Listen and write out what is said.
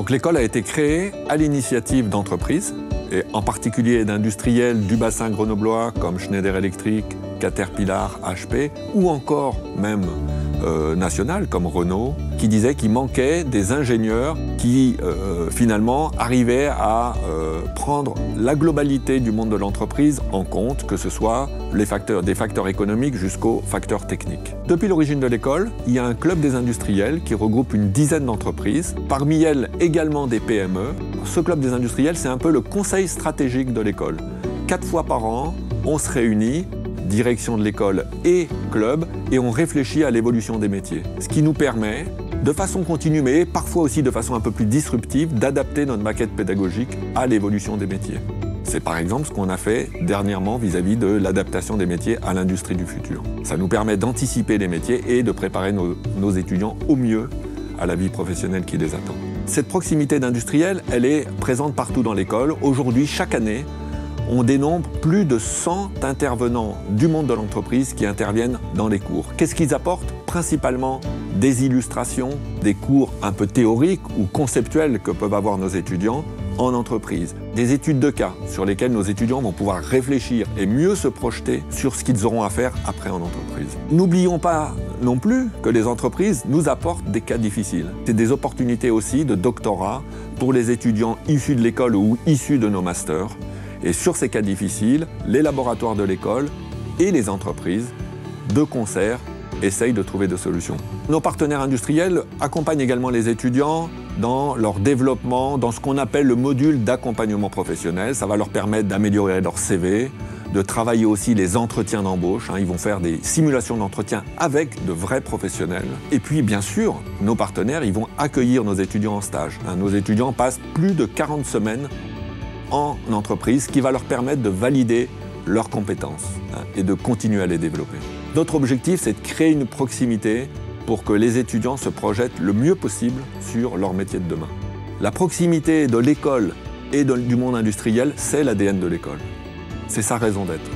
Donc l'école a été créée à l'initiative d'entreprises, et en particulier d'industriels du bassin grenoblois comme Schneider Electric, Caterpillar, HP, ou encore même national comme Renault, qui disaient qu'il manquait des ingénieurs qui finalement arrivaient à prendre la globalité du monde de l'entreprise en compte, que ce soit des facteurs économiques jusqu'aux facteurs techniques. Depuis l'origine de l'école, il y a un club des industriels qui regroupe une dizaine d'entreprises, parmi elles également des PME. Ce club des industriels, c'est un peu le conseil stratégique de l'école. 4 fois par an, on se réunit, direction de l'école et club, et on réfléchit à l'évolution des métiers. Ce qui nous permet, de façon continue, mais parfois aussi de façon un peu plus disruptive, d'adapter notre maquette pédagogique à l'évolution des métiers. C'est par exemple ce qu'on a fait dernièrement vis-à-vis de l'adaptation des métiers à l'industrie du futur. Ça nous permet d'anticiper les métiers et de préparer nos étudiants au mieux à la vie professionnelle qui les attend. Cette proximité d'industriels, elle est présente partout dans l'école. Aujourd'hui, chaque année, on dénombre plus de 100 intervenants du monde de l'entreprise qui interviennent dans les cours. Qu'est-ce qu'ils apportent? Principalement des illustrations, des cours un peu théoriques ou conceptuels que peuvent avoir nos étudiants en entreprise. Des études de cas sur lesquelles nos étudiants vont pouvoir réfléchir et mieux se projeter sur ce qu'ils auront à faire après en entreprise. N'oublions pas non plus que les entreprises nous apportent des cas difficiles. C'est des opportunités aussi de doctorat pour les étudiants issus de l'école ou issus de nos masters. Et sur ces cas difficiles, les laboratoires de l'école et les entreprises, de concert, essayent de trouver des solutions. Nos partenaires industriels accompagnent également les étudiants dans leur développement, dans ce qu'on appelle le module d'accompagnement professionnel. Ça va leur permettre d'améliorer leur CV, de travailler aussi les entretiens d'embauche. Ils vont faire des simulations d'entretien avec de vrais professionnels. Et puis, bien sûr, nos partenaires, ils vont accueillir nos étudiants en stage. Nos étudiants passent plus de 40 semaines en entreprise, ce qui va leur permettre de valider leurs compétences et de continuer à les développer. Notre objectif, c'est de créer une proximité pour que les étudiants se projettent le mieux possible sur leur métier de demain. La proximité de l'école et du monde industriel, c'est l'ADN de l'école. C'est sa raison d'être.